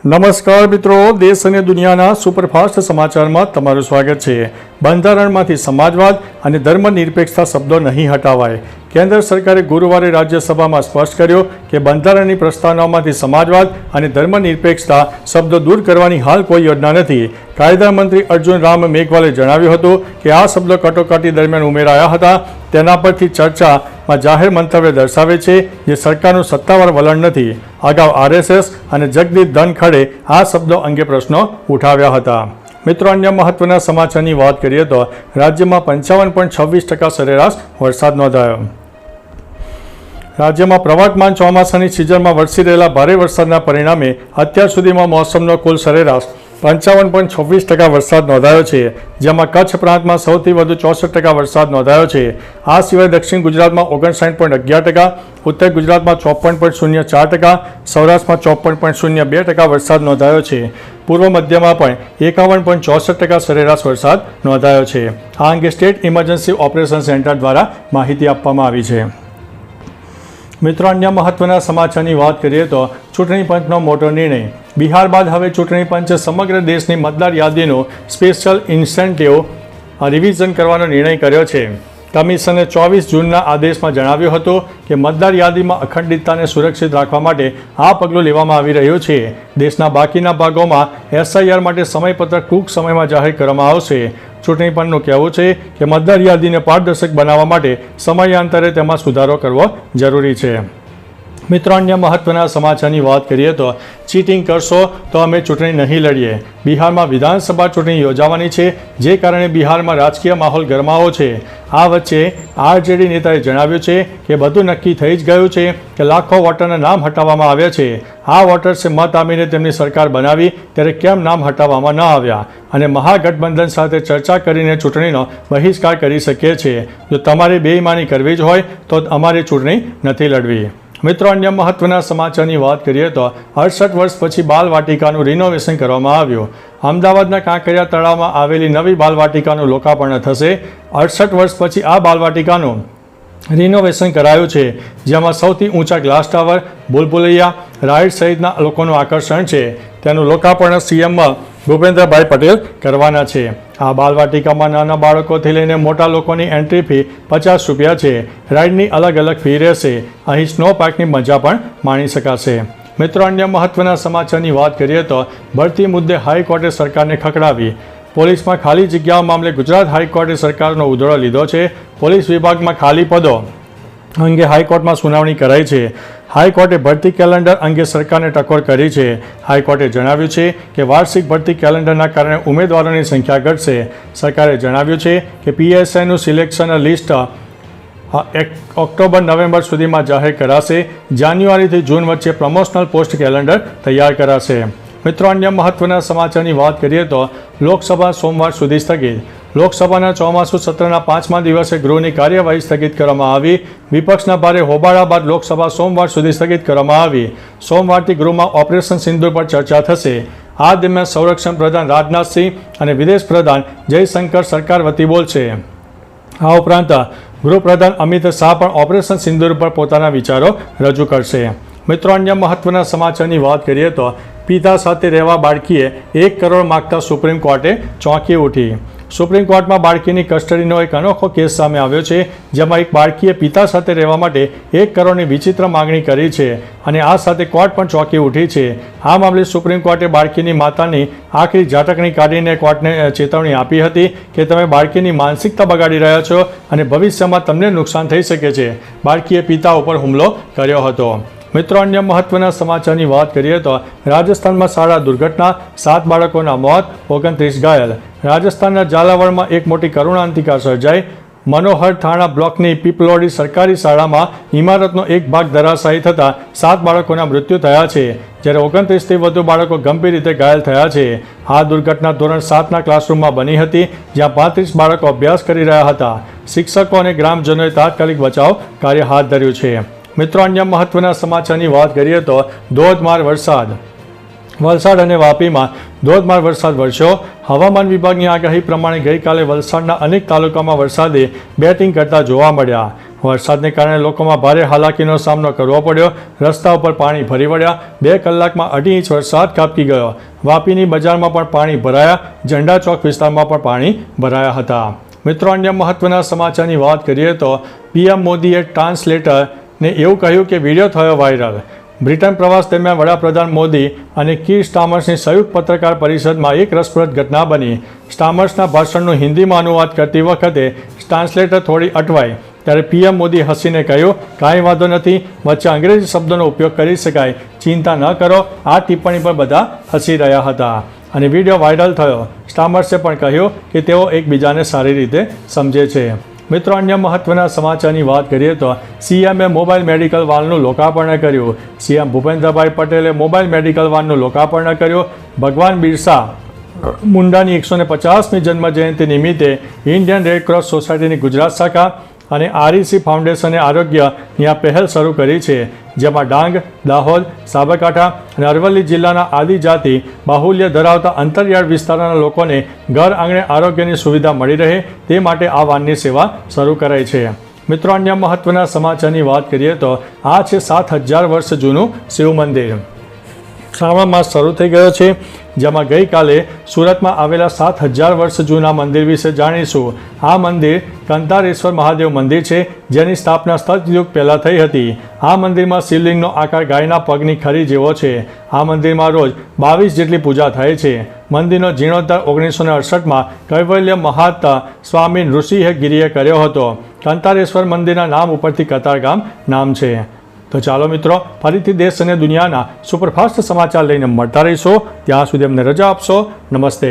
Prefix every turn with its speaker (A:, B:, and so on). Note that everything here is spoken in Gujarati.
A: નમસ્કાર મિત્રો, દેશ અને દુનિયાના સુપરફાસ્ટ સમાચારમાં તમારું સ્વાગત છે। બંધારણમાંથી સમાજવાદ અને ધર્મનિરપેક્ષતા શબ્દો નહીં હટાવાય। કેન્દ્ર સરકારે ગુરુવારે રાજ્યસભામાં સ્પષ્ટ કર્યો કે બંધારણની પ્રસ્તાવનામાંથી સમાજવાદ અને ધર્મનિરપેક્ષતા શબ્દો દૂર કરવાની હાલ કોઈ યોજના નથી। કાયદા મંત્રી અર્જુન રામ મેઘવાલે જણાવ્યું હતું કે આ શબ્દો કટોકટી દરમિયાન ઉમેરાયા હતા। તેના પરથી ચર્ચામાં જાહેર મંતવ્ય દર્શાવે છે જે સરકારનું સત્તાવાર વલણ નથી। અગાઉ આરએસએસ અને જગદીપ ધનખડે આ શબ્દો અંગે પ્રશ્નો ઉઠાવ્યા હતા। મિત્રો, અન્ય મહત્વના સમાચારની વાત કરીએ તો રાજ્યમાં 55.26% સરેરાશ વરસાદ નોંધાયો। રાજ્યમાં પ્રવર્તમાન ચોમાસાની સિઝનમાં વરસી રહેલા ભારે વરસાદના પરિણામે અત્યાર સુધીમાં મોસમનો કુલ સરેરાશ 55.26% વરસાદ નોંધાયો છે, જેમાં કચ્છ પ્રાંતમાં સૌથી વધુ 64% વરસાદ નોંધાયો છે। આ સિવાય દક્ષિણ ગુજરાતમાં 59.11%, ઉત્તર ગુજરાતમાં 54.04%, સૌરાષ્ટ્રમાં 54.02% વરસાદ નોંધાયો છે। પૂર્વ મધ્યમાં પણ 51.64% સરેરાશ વરસાદ નોંધાયો છે। આ અંગે સ્ટેટ ઇમરજન્સી ઓપરેશન સેન્ટર દ્વારા માહિતી આપવામાં આવી છે। મિત્રો, અન્ય મહત્વના સમાચારની વાત કરીએ તો ચૂંટણી પંચનો મોટો નિર્ણય। બિહાર બાદ હવે ચૂંટણી પંચે સમગ્ર દેશની મતદાર યાદીનું સ્પેશિયલ ઇન્સેન્ટિવ રિવિઝન કરવાનો નિર્ણય કર્યો છે। કમિશને 24 જૂનના આદેશમાં જણાવ્યું હતું કે મતદાર યાદીમાં અખંડિતતાને સુરક્ષિત રાખવા માટે આ પગલું લેવામાં આવી રહ્યું છે। દેશના બાકીના ભાગોમાં એસઆઈઆર માટે સમયપત્રક ટૂંક સમયમાં જાહેર કરવામાં આવશે। ચૂંટણી પંચનું કહેવું છે કે મતદાર યાદીને પારદર્શક બનાવવા માટે સમયાંતરે તેમાં સુધારો કરવો જરૂરી છે। મિત્રો, અન્ય મહત્વના સમાચારની વાત કરીએ તો ચીટિંગ કરશો તો અમે ચૂંટણી નહીં લડીએ। બિહારમાં વિધાનસભા ચૂંટણી યોજાવાની છે, જે કારણે બિહારમાં રાજકીય માહોલ ગરમાવો છે। આ વચ્ચે આરજેડી નેતાએ જણાવ્યું છે કે બધું નક્કી થઈ જ ગયું છે કે લાખો વોટરના નામ હટાવવામાં આવ્યા છે। આ વોટર્સે મત આપીને તેમની સરકાર બનાવી, ત્યારે કેમ નામ હટાવવામાં ન આવ્યા અને મહાગઠબંધન સાથે ચર્ચા કરીને ચૂંટણીનો બહિષ્કાર કરી શકીએ છીએ। જો તમારે બેઈમાની કરવી જ હોય તો અમારે ચૂંટણી નથી લડવી। મિત્રો, અન્ય મહત્વના સમાચારની વાત કરીએ તો 68 વર્ષ પછી બાલવાટિકાનું રિનોવેશન કરવામાં આવ્યું। અમદાવાદના કાંકરિયા તળાવમાં આવેલી નવી બાલવાટિકાનું લોકાર્પણ થશે। 68 વર્ષ પછી આ બાલવાટિકાનું રિનોવેશન કરાયું છે, જેમાં સૌથી ઊંચા ગ્લાસ ટાવર, ભૂલભુલૈયા રાઇડ સહિતના લોકોનું આકર્ષણ છે। તેનું લોકાર્પણ સીએમ ભૂપેન્દ્રભાઈ પટેલ કરવાના છે। આ બાલવાટિકામાં નાના બાળકોથી લઈને મોટા લોકોની એન્ટ્રી ફી ₹50 છે। રાઇડની અલગ અલગ ફી રહેશે। અહીં સ્નો પાર્કની મજા પણ માણી શકાશે। મિત્રો, અન્ય મહત્વના સમાચારની વાત કરીએ તો ભરતી મુદ્દે હાઈકોર્ટે સરકારને ખખડાવી। પોલીસમાં ખાલી જગ્યાઓ મામલે ગુજરાત હાઈકોર્ટે સરકારનો ઉધડો લીધો છે। પોલીસ વિભાગમાં ખાલી પદો અંગે હાઈકોર્ટમાં સુનાવણી કરાઈ છે। હાઈકોર્ટે ભરતી કેલેન્ડર અંગે સરકારને ટકોર કરી છે। હાઈકોર્ટે જણાવ્યું છે કે વાર્ષિક ભરતી કેલેન્ડરના કારણે ઉમેદવારોની સંખ્યા ઘટશે। સરકારે જણાવ્યું છે કે પીએસઆઈનું સિલેક્શન લિસ્ટ ઓક્ટોબર-નવેમ્બર સુધીમાં જાહેર કરાશે। જાન્યુઆરીથી જૂન વચ્ચે પ્રમોશનલ પોસ્ટ કેલેન્ડર તૈયાર કરાશે। મિત્રો, અન્ય મહત્વના સમાચારની વાત કરીએ તો લોકસભા સોમવાર સુધી સ્થગિત। લોકસભાના ચોમાસુ સત્રના 5મા દિવસે ગૃહની કાર્યવાહી સ્થગિત કરવામાં આવી। વિપક્ષના ભારે હોબાળા બાદ લોકસભા સોમવાર સુધી સ્થગિત કરવામાં આવી। સોમવારથી ગૃહમાં ઓપરેશન સિંદૂર પર ચર્ચા થશે। આ દરમિયાન સંરક્ષણ પ્રધાન રાજનાથસિંહ અને વિદેશ પ્રધાન જયશંકર સરકાર વતી બોલશે। આ ઉપરાંત ગૃહપ્રધાન અમિત શાહ પણ ઓપરેશન સિંદૂર પર પોતાના વિચારો રજૂ કરશે। મિત્રો, અન્ય મહત્વના સમાચારની વાત કરીએ તો પિતા સાથે રહેવા બાળકીએ 1 કરોડ માગતા સુપ્રીમ કોર્ટે ચોંકી ઉઠી। સુપ્રીમ કોર્ટમાં બાળકીની કસ્ટડીનો એક અનોખો કેસ સામે આવ્યો છે, જેમાં એક બાળકીએ પિતા સાથે રહેવા માટે 1 કરોડની વિચિત્ર માગણી કરી છે અને આ સાથે કોર્ટ પણ ચોંકી ઉઠી છે। આ મામલે સુપ્રીમ કોર્ટે બાળકીની માતાની આખરી ઝાટકણી કાઢીને કોર્ટને ચેતવણી આપી હતી કે તમે બાળકીની માનસિકતા બગાડી રહ્યા છો અને ભવિષ્યમાં તમને નુકસાન થઈ શકે છે। બાળકીએ પિતા ઉપર હુમલો કર્યો હતો। મિત્રો, અન્ય મહત્વના સમાચારની વાત કરીએ તો રાજસ્થાનમાં શાળા દુર્ઘટના, 7 બાળકોના મોત, 29 ઘાયલ। રાજસ્થાનના ઝાલાવાડમાં એક મોટી કરુણાંતિકા સર્જાઈ। મનોહર થાણા બ્લોકની પીપલોડી સરકારી શાળામાં ઇમારતનો એક ભાગ ધરાશાયી થતાં 7 બાળકોના મૃત્યુ થયા છે, જ્યારે 29થી વધુ બાળકો ગંભીર રીતે ઘાયલ થયા છે। આ દુર્ઘટના ધોરણ 7ના ક્લાસરૂમમાં બની હતી, જ્યાં 35 બાળકો અભ્યાસ કરી રહ્યા હતા। શિક્ષકો અને ગ્રામજનોએ તાત્કાલિક બચાવ કાર્ય હાથ ધર્યું છે। મિત્રો, અન્ય મહત્વના સમાચારની વાત કરીએ તો ધોધમાર વરસાદ। વલસાડ અને વાપીમાં ધોધમાર વરસાદ વરસ્યો। હવામાન વિભાગની આગાહી પ્રમાણે ગઈકાલે વલસાડના અનેક તાલુકામાં વરસાદે બેટિંગ કરતા જોવા મળ્યા। વરસાદને કારણે લોકોમાં ભારે હાલાકીનો સામનો કરવો પડ્યો. રસ્તા ઉપર પાણી ફરી વળ્યા. 2 કલાકમાં 2.5 ઇંચ વરસાદ ખાબકી ગયો. વાપીની બજારમાં પણ પાણી ભરાયા. ઝંડા ચોક વિસ્તારમાં પણ પાણી ભરાયા હતા. મિત્રો, અન્ય મહત્વના સમાચારની વાત કરીએ તો પીએમ મોદીએ ટ્રાન્સલેટરને એવું કહ્યું કે વિડીયો થયો વાયરલ. બ્રિટન પ્રવાસ દરમિયાન વડાપ્રધાન મોદી અને કીર સ્ટાર્મર્સની સંયુક્ત પત્રકાર પરિષદમાં એક રસપ્રદ ઘટના બની. સ્ટાર્મર્સના ભાષણનું હિન્દીમાં અનુવાદ કરતી વખતે ટ્રાન્સલેટર થોડી અટવાઈ ત્યારે પીએમ મોદી હસીને કહ્યું, કાંઈ વાંધો નથી, વચ્ચે અંગ્રેજી શબ્દોનો ઉપયોગ કરી શકાય, ચિંતા ન કરો. આ ટિપ્પણી પર બધા હસી રહ્યા હતા અને વિડીયો વાયરલ થયો. સ્ટાર્મર્સે પણ કહ્યું કે તેઓ એકબીજાને સારી રીતે સમજે છે. મિત્રો, અન્ય મહત્વના સમાચારની વાત કરીએ તો સીએમએ મોબાઈલ મેડિકલ વાનનું લોકાર્પણ કર્યું. સીએમ ભૂપેન્દ્રભાઈ પટેલે મોબાઈલ મેડિકલ વાનનું લોકાર્પણ કર્યું. ભગવાન બિરસા મુંડાની 150મી જન્મજયંતિ નિમિત્તે ઇન્ડિયન રેડક્રોસ સોસાયટીની ગુજરાત શાખા અને આરઈસી ફાઉન્ડેશને આરોગ્યની આ પહેલ શરૂ કરી છે, જેમાં ડાંગ, દાહોદ, સાબરકાંઠા અને અરવલ્લી જિલ્લાના આદિજાતિ બાહુલ્ય ધરાવતા અંતરિયાળ વિસ્તારના લોકોને ઘર આંગણે આરોગ્યની સુવિધા મળી રહે તે માટે આ વાનની સેવા શરૂ કરાઈ છે. મિત્રો, અન્ય મહત્વના સમાચારની વાત કરીએ તો આ છે 7000 વર્ષ જૂનું શિવ મંદિર. શ્રાવણ માસ શરૂ થઈ ગયો છે, જેમાં ગઈકાલે સુરતમાં આવેલા 7000 વર્ષ જૂના મંદિર વિશે જાણીશું. આ મંદિર કંતારેશ્વર મહાદેવ મંદિર છે, જેની સ્થાપના સતયુગ પહેલાં થઈ હતી. આ મંદિરમાં શિવલિંગનો આકાર ગાયના પગની ખરી જેવો છે. આ મંદિરમાં રોજ 22 જેટલી પૂજા થાય છે. મંદિરનો જીર્ણોદ્ધાર 1968માં કૈવલ્ય મહાતા સ્વામી ઋષિગિરીએ કર્યો હતો. કંતારેશ્વર મંદિરના નામ ઉપરથી કતારગામ નામ છે. તો ચાલો મિત્રો, ફરીથી દેશ અને દુનિયાના સુપરફાસ્ટ સમાચાર લઈને મળતા રહીશો. ત્યાં સુધી અમને રજા આપશો. નમસ્તે.